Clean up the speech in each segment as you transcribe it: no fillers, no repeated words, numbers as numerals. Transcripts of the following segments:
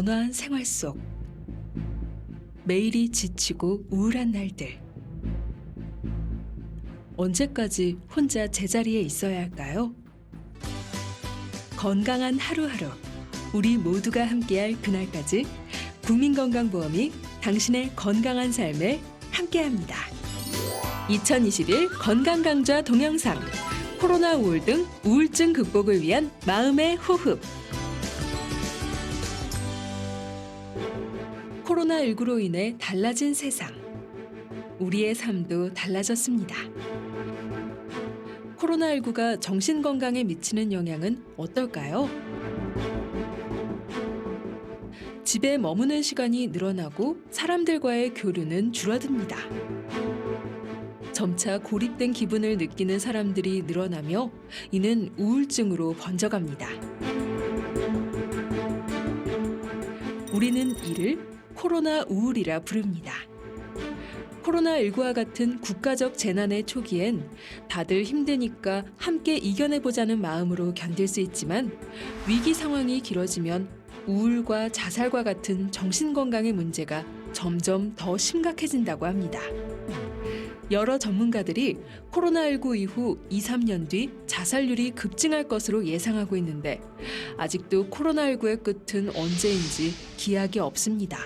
번화한 생활 속 매일이 지치고 우울한 날들. 언제까지 혼자 제자리에 있어야 할까요? 건강한 하루하루, 우리 모두가 함께할 그날까지 국민건강보험이 당신의 건강한 삶에 함께합니다. 2021 건강강좌 동영상, 코로나 우울 등 우울증 극복을 위한 마음의 호흡. 코로나19로 인해 달라진 세상. 우리의 삶도 달라졌습니다. 코로나19가 정신건강에 미치는 영향은 어떨까요? 집에 머무는 시간이 늘어나고 사람들과의 교류는 줄어듭니다. 점차 고립된 기분을 느끼는 사람들이 늘어나며 이는 우울증으로 번져갑니다. 우리는 이를 코로나 우울이라 부릅니다. 코로나19와 같은 국가적 재난의 초기엔 다들 힘드니까 함께 이겨내보자는 마음으로 견딜 수 있지만 위기 상황이 길어지면 우울과 자살과 같은 정신건강의 문제가 점점 더 심각해진다고 합니다. 여러 전문가들이 코로나19 이후 2~3년 뒤 자살률이 급증할 것으로 예상하고 있는데 아직도 코로나19의 끝은 언제인지 기약이 없습니다.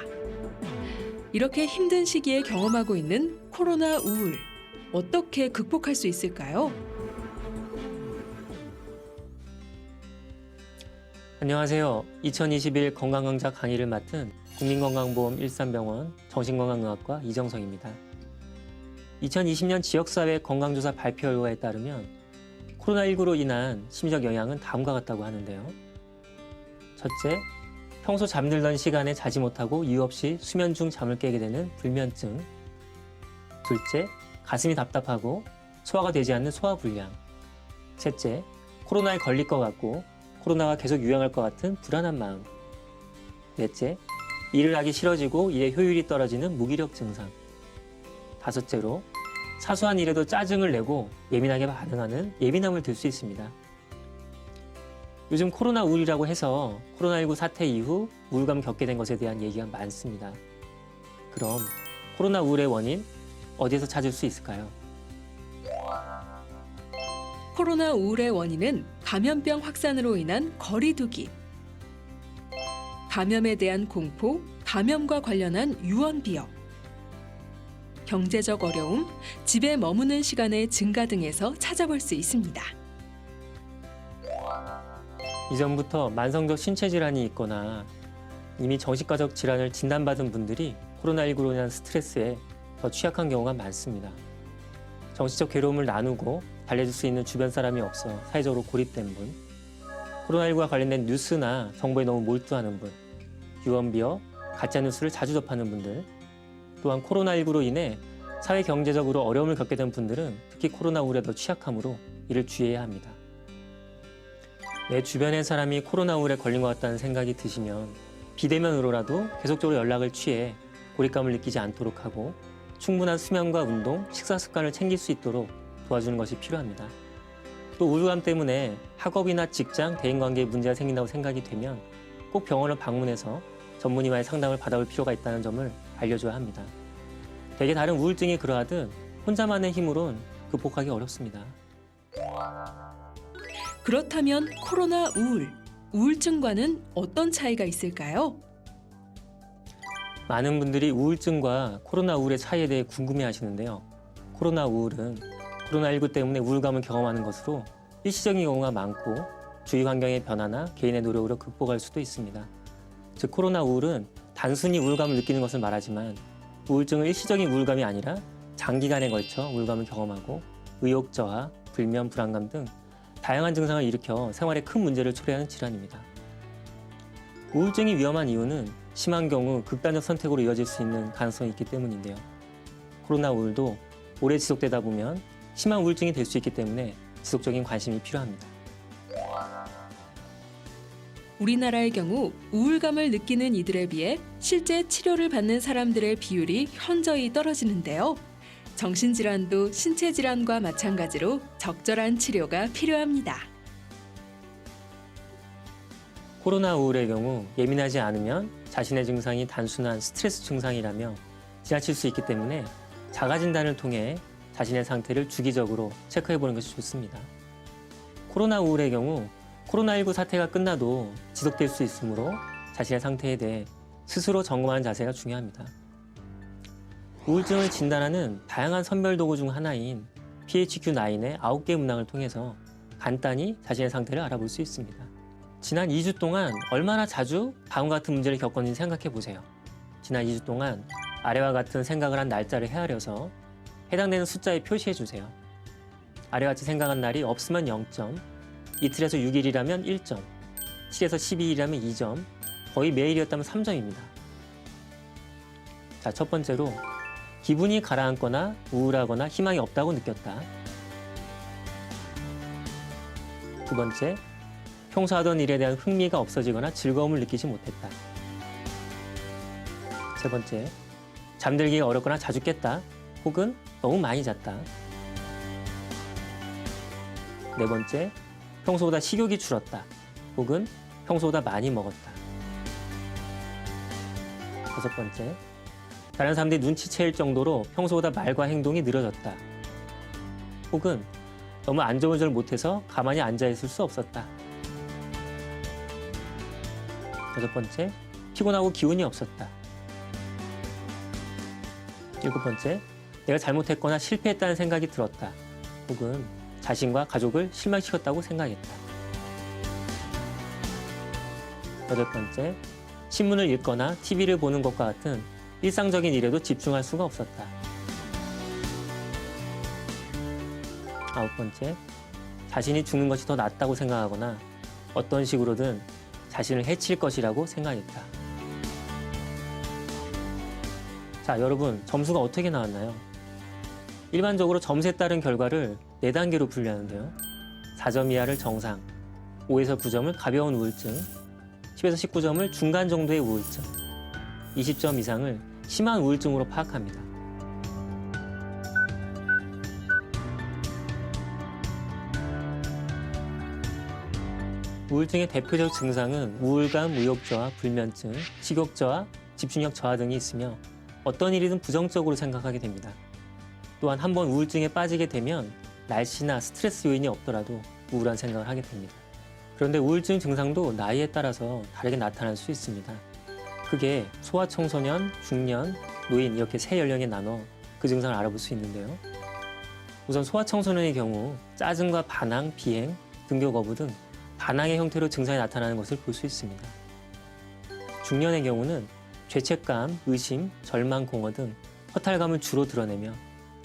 이렇게 힘든 시기에 경험하고 있는 코로나 우울, 어떻게 극복할 수 있을까요? 안녕하세요. 2021 건강강좌 강의를 맡은 국민건강보험 일산병원 정신건강의학과 이정성입니다. 2020년 지역사회 건강조사 발표 결과에 따르면 코로나19로 인한 심리적 영향은 다음과 같다고 하는데요. 첫째, 평소 잠들던 시간에 자지 못하고 이유 없이 수면 중 잠을 깨게 되는 불면증. 둘째, 가슴이 답답하고 소화가 되지 않는 소화불량. 셋째, 코로나에 걸릴 것 같고 코로나가 계속 유행할 것 같은 불안한 마음. 넷째, 일을 하기 싫어지고 일의 효율이 떨어지는 무기력 증상. 다섯째로, 사소한 일에도 짜증을 내고 예민하게 반응하는 예민함을 들 수 있습니다. 요즘 코로나 우울이라고 해서 코로나19 사태 이후 우울감 겪게 된 것에 대한 얘기가 많습니다. 그럼 코로나 우울의 원인 어디에서 찾을 수 있을까요? 코로나 우울의 원인은 감염병 확산으로 인한 거리두기, 감염에 대한 공포, 감염과 관련한 유언 비어, 경제적 어려움, 집에 머무는 시간의 증가 등에서 찾아볼 수 있습니다. 이전부터 만성적 신체 질환이 있거나 이미 정신과적 질환을 진단받은 분들이 코로나19로 인한 스트레스에 더 취약한 경우가 많습니다. 정신적 괴로움을 나누고 달래줄 수 있는 주변 사람이 없어 사회적으로 고립된 분, 코로나19와 관련된 뉴스나 정보에 너무 몰두하는 분, 유언비어, 가짜뉴스를 자주 접하는 분들, 또한 코로나19로 인해 사회 경제적으로 어려움을 겪게 된 분들은 특히 코로나 우울에 더 취약하므로 이를 주의해야 합니다. 내 주변의 사람이 코로나 우울에 걸린 것 같다는 생각이 드시면 비대면으로라도 계속적으로 연락을 취해 고립감을 느끼지 않도록 하고 충분한 수면과 운동, 식사 습관을 챙길 수 있도록 도와주는 것이 필요합니다. 또 우울감 때문에 학업이나 직장, 대인관계에 문제가 생긴다고 생각이 되면 꼭 병원을 방문해서 전문의와의 상담을 받아볼 필요가 있다는 점을 알려줘야 합니다. 대개 다른 우울증이 그러하듯 혼자만의 힘으론 극복하기 어렵습니다. 그렇다면 코로나 우울, 우울증과는 어떤 차이가 있을까요? 많은 분들이 우울증과 코로나 우울의 차이에 대해 궁금해하시는데요. 코로나 우울은 코로나19 때문에 우울감을 경험하는 것으로 일시적인 경우가 많고 주위 환경의 변화나 개인의 노력으로 극복할 수도 있습니다. 즉 코로나 우울은 단순히 우울감을 느끼는 것을 말하지만 우울증은 일시적인 우울감이 아니라 장기간에 걸쳐 우울감을 경험하고 의욕 저하, 불면, 불안감 등 다양한 증상을 일으켜 생활에 큰 문제를 초래하는 질환입니다. 우울증이 위험한 이유는 심한 경우 극단적 선택으로 이어질 수 있는 가능성이 있기 때문인데요. 코로나 우울도 오래 지속되다 보면 심한 우울증이 될 수 있기 때문에 지속적인 관심이 필요합니다. 우리나라의 경우 우울감을 느끼는 이들에 비해 실제 치료를 받는 사람들의 비율이 현저히 떨어지는데요. 정신질환도 신체질환과 마찬가지로 적절한 치료가 필요합니다. 코로나 우울의 경우 예민하지 않으면 자신의 증상이 단순한 스트레스 증상이라며 지나칠 수 있기 때문에 자가 진단을 통해 자신의 상태를 주기적으로 체크해 보는 것이 좋습니다. 코로나 우울의 경우 코로나19 사태가 끝나도 지속될 수 있으므로 자신의 상태에 대해 스스로 점검하는 자세가 중요합니다. 우울증을 진단하는 다양한 선별 도구 중 하나인 PHQ-9의 9개 문항을 통해서 간단히 자신의 상태를 알아볼 수 있습니다. 지난 2주 동안 얼마나 자주 다음과 같은 문제를 겪었는지 생각해 보세요. 지난 2주 동안 아래와 같은 생각을 한 날짜를 헤아려서 해당되는 숫자에 표시해 주세요. 아래와 같이 생각한 날이 없으면 0점, 이틀에서 6일이라면 1점, 7에서 12일이라면 2점, 거의 매일이었다면 3점입니다. 자, 첫 번째로 기분이 가라앉거나 우울하거나 희망이 없다고 느꼈다. 두 번째, 평소 하던 일에 대한 흥미가 없어지거나 즐거움을 느끼지 못했다. 세 번째, 잠들기가 어렵거나 자주 깼다. 혹은 너무 많이 잤다. 네 번째, 평소보다 식욕이 줄었다. 혹은 평소보다 많이 먹었다. 다섯 번째, 다른 사람들이 눈치챌 정도로 평소보다 말과 행동이 느려졌다. 혹은 너무 안전운전을 못해서 가만히 앉아있을 수 없었다. 여섯 번째, 피곤하고 기운이 없었다. 일곱 번째, 내가 잘못했거나 실패했다는 생각이 들었다. 혹은 자신과 가족을 실망시켰다고 생각했다. 여덟 번째, 신문을 읽거나 TV를 보는 것과 같은 일상적인 일에도 집중할 수가 없었다. 아홉 번째, 자신이 죽는 것이 더 낫다고 생각하거나 어떤 식으로든 자신을 해칠 것이라고 생각했다. 자, 여러분, 점수가 어떻게 나왔나요? 일반적으로 점수에 따른 결과를 4단계로 분류하는데요. 4점 이하를 정상, 5에서 9점을 가벼운 우울증, 10에서 19점을 중간 정도의 우울증, 20점 이상을 심한 우울증으로 파악합니다. 우울증의 대표적 증상은 우울감, 의욕저하, 불면증, 식욕저하, 집중력 저하 등이 있으며 어떤 일이든 부정적으로 생각하게 됩니다. 또한 한번 우울증에 빠지게 되면 날씨나 스트레스 요인이 없더라도 우울한 생각을 하게 됩니다. 그런데 우울증 증상도 나이에 따라서 다르게 나타날 수 있습니다. 크게 소아청소년, 중년, 노인 이렇게 세 연령에 나눠 그 증상을 알아볼 수 있는데요. 우선 소아청소년의 경우 짜증과 반항, 비행, 등교 거부 등 반항의 형태로 증상이 나타나는 것을 볼 수 있습니다. 중년의 경우는 죄책감, 의심, 절망, 공허 등 허탈감을 주로 드러내며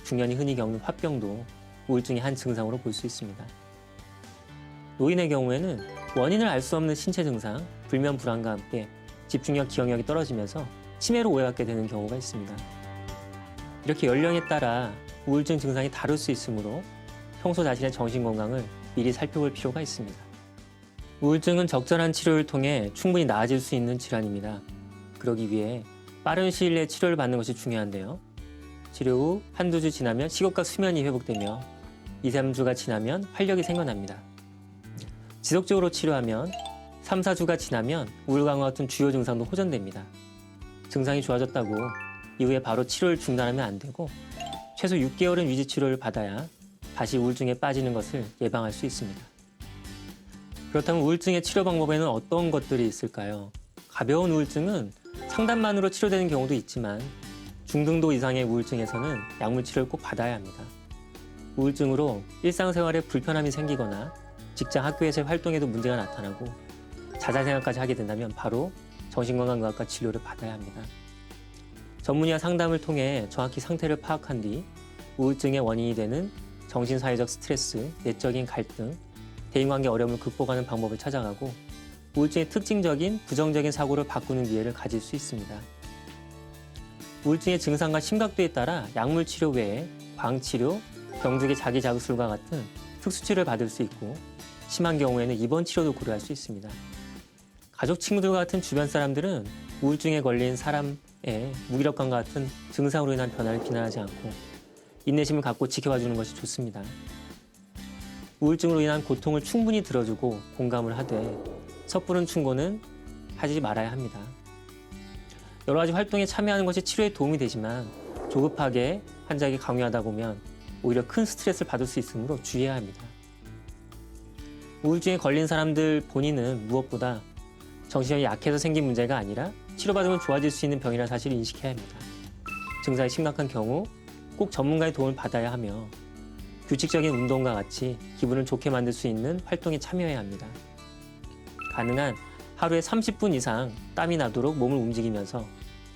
중년이 흔히 겪는 화병도 우울증의 한 증상으로 볼 수 있습니다. 노인의 경우에는 원인을 알 수 없는 신체 증상, 불면 불안과 함께 집중력, 기억력이 떨어지면서 치매로 오해받게 되는 경우가 있습니다. 이렇게 연령에 따라 우울증 증상이 다를 수 있으므로 평소 자신의 정신건강을 미리 살펴볼 필요가 있습니다. 우울증은 적절한 치료를 통해 충분히 나아질 수 있는 질환입니다. 그러기 위해 빠른 시일 내에 치료를 받는 것이 중요한데요. 치료 후 한두 주 지나면 식욕과 수면이 회복되며 2, 3주가 지나면 활력이 생겨납니다. 지속적으로 치료하면 3, 4주가 지나면 우울감과 같은 주요 증상도 호전됩니다. 증상이 좋아졌다고 이후에 바로 치료를 중단하면 안 되고 최소 6개월은 위지 치료를 받아야 다시 우울증에 빠지는 것을 예방할 수 있습니다. 그렇다면 우울증의 치료 방법에는 어떤 것들이 있을까요? 가벼운 우울증은 상담만으로 치료되는 경우도 있지만 중등도 이상의 우울증에서는 약물 치료를 꼭 받아야 합니다. 우울증으로 일상생활에 불편함이 생기거나 직장, 학교에서의 활동에도 문제가 나타나고 자살생활까지 하게 된다면 바로 정신건강의학과 치료를 받아야 합니다. 전문의와 상담을 통해 정확히 상태를 파악한 뒤 우울증의 원인이 되는 정신사회적 스트레스, 내적인 갈등, 대인관계 어려움을 극복하는 방법을 찾아가고 우울증의 특징적인 부정적인 사고를 바꾸는 기회를 가질 수 있습니다. 우울증의 증상과 심각도에 따라 약물 치료 외에 광치료, 병두개 자기자극술과 같은 특수치료를 받을 수 있고 심한 경우에는 입원 치료도 고려할 수 있습니다. 가족, 친구들과 같은 주변 사람들은 우울증에 걸린 사람의 무기력감과 같은 증상으로 인한 변화를 비난하지 않고 인내심을 갖고 지켜봐주는 것이 좋습니다. 우울증으로 인한 고통을 충분히 들어주고 공감을 하되 섣부른 충고는 하지 말아야 합니다. 여러 가지 활동에 참여하는 것이 치료에 도움이 되지만 조급하게 환자에게 강요하다 보면 오히려 큰 스트레스를 받을 수 있으므로 주의해야 합니다. 우울증에 걸린 사람들 본인은 무엇보다 정신력이 약해서 생긴 문제가 아니라 치료받으면 좋아질 수 있는 병이라는 사실을 인식해야 합니다. 증상이 심각한 경우 꼭 전문가의 도움을 받아야 하며 규칙적인 운동과 같이 기분을 좋게 만들 수 있는 활동에 참여해야 합니다. 가능한 하루에 30분 이상 땀이 나도록 몸을 움직이면서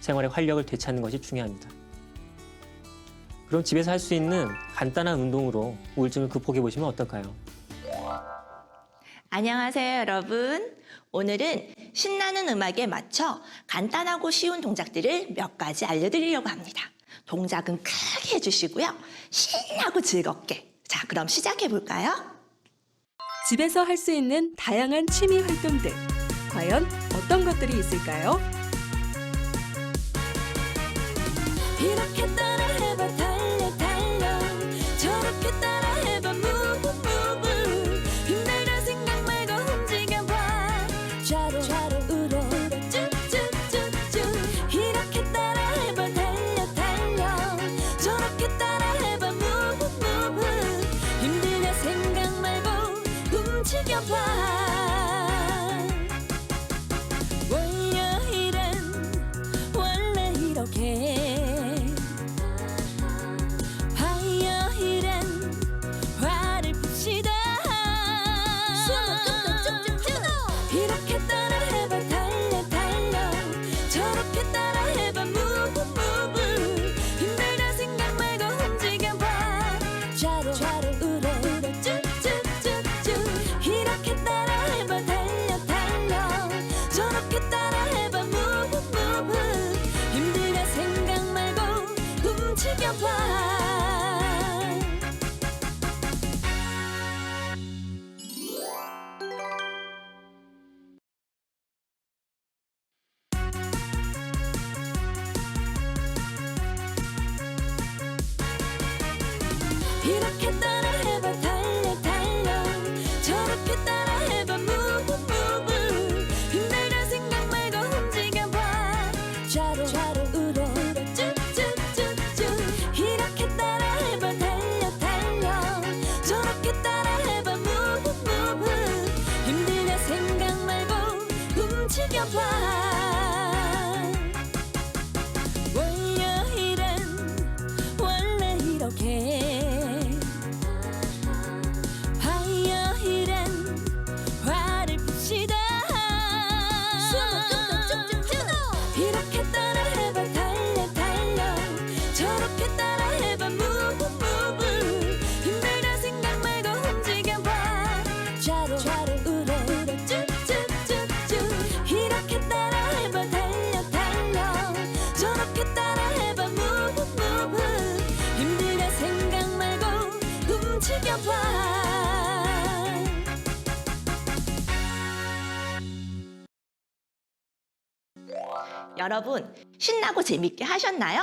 생활의 활력을 되찾는 것이 중요합니다. 그럼 집에서 할 수 있는 간단한 운동으로 우울증을 극복해 보시면 어떨까요? 안녕하세요, 여러분. 오늘은 신나는 음악에 맞춰 간단하고 쉬운 동작들을 몇 가지 알려드리려고 합니다. 동작은 크게 해주시고요. 신나고 즐겁게. 자, 그럼 시작해 볼까요? 집에서 할 수 있는 다양한 취미 활동들. 과연 어떤 것들이 있을까요? 이렇게 따라해봐 달려 달려 저렇게 따라해봐 move move 힘들다 생각 말고 움직여봐 좌로 우로 쭉쭉쭉쭉 이렇게 따라해봐 달려 달려 저렇게 따라해봐 move move 힘들다 생각 말고 움직여봐 월요일은 원래 이렇게 화요일은 화를 풉시다 이렇게 따라해봐 달려 달려 저렇게 따라해봐 move move 힘들다 생각 말고 움직여봐 좌로 우로 쭉쭉쭉쭉 이렇게 따라해봐 달려 달려 저렇게 따라해봐 move move 힘들다 생각 말고 움직여봐 이렇게 따라해봐 달려 달려 저렇게 따라해봐 move move 힘들다 생각 말고 움직여봐 좌로 우로 쭉쭉쭉쭉 이렇게 따라해봐 달려 달려 저렇게 따라해봐 move move 힘들다 생각 말고 움직여봐 월요일은 원래 이렇게 화요일은 화를 풉시다 이렇게 따라해봐 달려 달려 저렇게 따라해봐 move move 힘들다 생각 말고 움직여봐 좌로 우로 쭉쭉쭉쭉 이렇게 따라해봐 달려 달려 저렇게 따라해봐 move move 힘들다 생각 말고 움직여봐 여러분, 신나고 재밌게 하셨나요?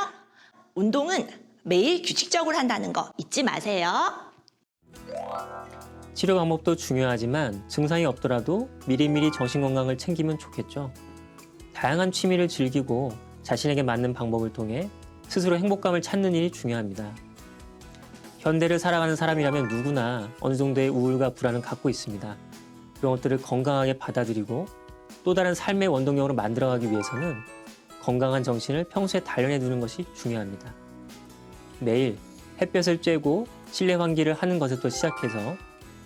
운동은 매일 규칙적으로 한다는 거 잊지 마세요. 치료 방법도 중요하지만 증상이 없더라도 미리미리 정신건강을 챙기면 좋겠죠. 다양한 취미를 즐기고 자신에게 맞는 방법을 통해 스스로 행복감을 찾는 일이 중요합니다. 현대를 살아가는 사람이라면 누구나 어느 정도의 우울과 불안을 갖고 있습니다. 그런 것들을 건강하게 받아들이고 또 다른 삶의 원동력으로 만들어가기 위해서는 건강한 정신을 평소에 단련해 두는 것이 중요합니다. 매일 햇볕을 쬐고 실내 환기를 하는 것부터 시작해서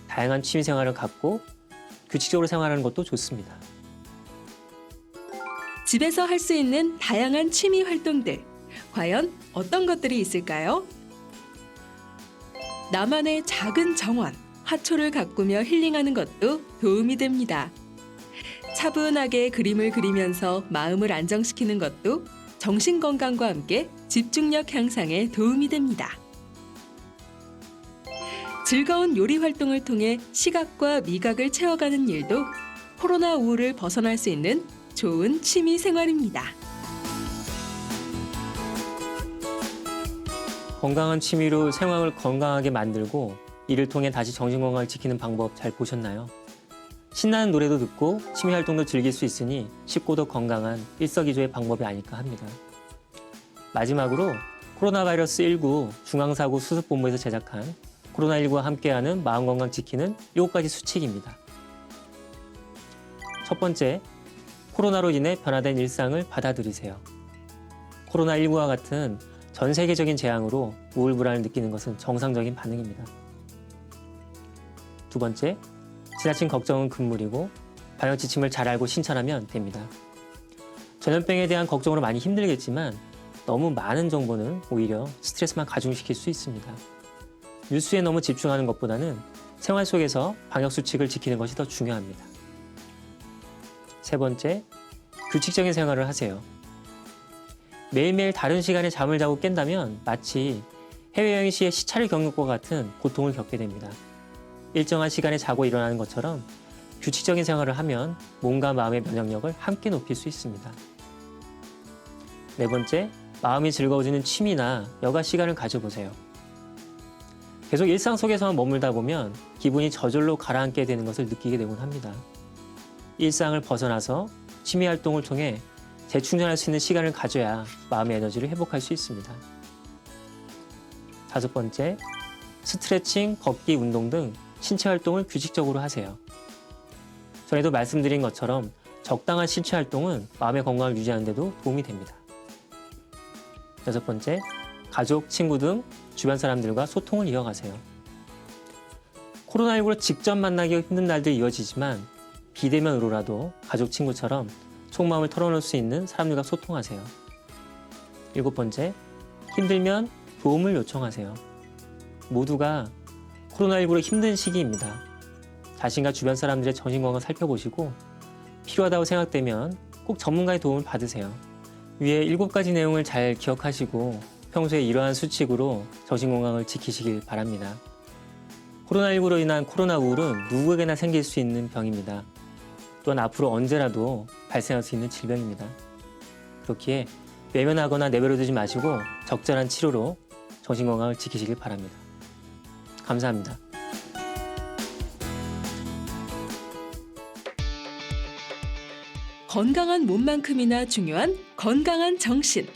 다양한 취미 생활을 갖고 규칙적으로 생활하는 것도 좋습니다. 집에서 할 수 있는 다양한 취미 활동들. 과연 어떤 것들이 있을까요? 나만의 작은 정원, 화초를 가꾸며 힐링하는 것도 도움이 됩니다. 차분하게 그림을 그리면서 마음을 안정시키는 것도 정신 건강과 함께 집중력 향상에 도움이 됩니다. 즐거운 요리 활동을 통해 시각과 미각을 채워가는 일도 코로나 우울을 벗어날 수 있는 좋은 취미 생활입니다. 건강한 취미로 생활을 건강하게 만들고 이를 통해 다시 정신 건강을 지키는 방법 잘 보셨나요? 신나는 노래도 듣고 취미 활동도 즐길 수 있으니 쉽고도 건강한 일석이조의 방법이 아닐까 합니다. 마지막으로 코로나 바이러스 19 중앙사고 수습본부에서 제작한 코로나19와 함께하는 마음건강 지키는 7가지 수칙입니다. 첫 번째, 코로나로 인해 변화된 일상을 받아들이세요. 코로나19와 같은 전 세계적인 재앙으로 우울불안을 느끼는 것은 정상적인 반응입니다. 두 번째, 지나친 걱정은 금물이고 방역 지침을 잘 알고 실천하면 됩니다. 전염병에 대한 걱정으로 많이 힘들겠지만 너무 많은 정보는 오히려 스트레스만 가중시킬 수 있습니다. 뉴스에 너무 집중하는 것보다는 생활 속에서 방역 수칙을 지키는 것이 더 중요합니다. 세 번째, 규칙적인 생활을 하세요. 매일매일 다른 시간에 잠을 자고 깬다면 마치 해외여행 시에 시차를 겪는 것과 같은 고통을 겪게 됩니다. 일정한 시간에 자고 일어나는 것처럼 규칙적인 생활을 하면 몸과 마음의 면역력을 함께 높일 수 있습니다. 네 번째, 마음이 즐거워지는 취미나 여가 시간을 가져보세요. 계속 일상 속에서만 머물다 보면 기분이 저절로 가라앉게 되는 것을 느끼게 되곤 합니다. 일상을 벗어나서 취미 활동을 통해 재충전할 수 있는 시간을 가져야 마음의 에너지를 회복할 수 있습니다. 다섯 번째, 스트레칭, 걷기, 운동 등 신체 활동을 규칙적으로 하세요. 전에도 말씀드린 것처럼 적당한 신체 활동은 마음의 건강을 유지하는 데도 도움이 됩니다. 여섯 번째, 가족, 친구 등 주변 사람들과 소통을 이어가세요. 코로나19로 직접 만나기가 힘든 날들이 이어지지만 비대면으로라도 가족, 친구처럼 속마음을 털어놓을 수 있는 사람들과 소통하세요. 일곱 번째, 힘들면 도움을 요청하세요. 모두가 코로나19로 힘든 시기입니다. 자신과 주변 사람들의 정신건강을 살펴보시고 필요하다고 생각되면 꼭 전문가의 도움을 받으세요. 위에 7가지 내용을 잘 기억하시고 평소에 이러한 수칙으로 정신건강을 지키시길 바랍니다. 코로나19로 인한 코로나 우울은 누구에게나 생길 수 있는 병입니다. 또한 앞으로 언제라도 발생할 수 있는 질병입니다. 그렇기에 외면하거나 내버려두지 마시고 적절한 치료로 정신건강을 지키시길 바랍니다. 감사합니다. 건강한 몸만큼이나 중요한 건강한 정신.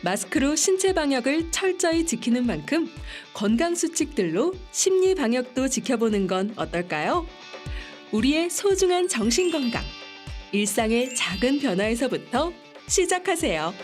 마스크로 신체 방역을 철저히 지키는 만큼 건강 수칙들로 심리 방역도 지켜보는 건 어떨까요? 우리의 소중한 정신 건강. 일상의 작은 변화에서부터 시작하세요.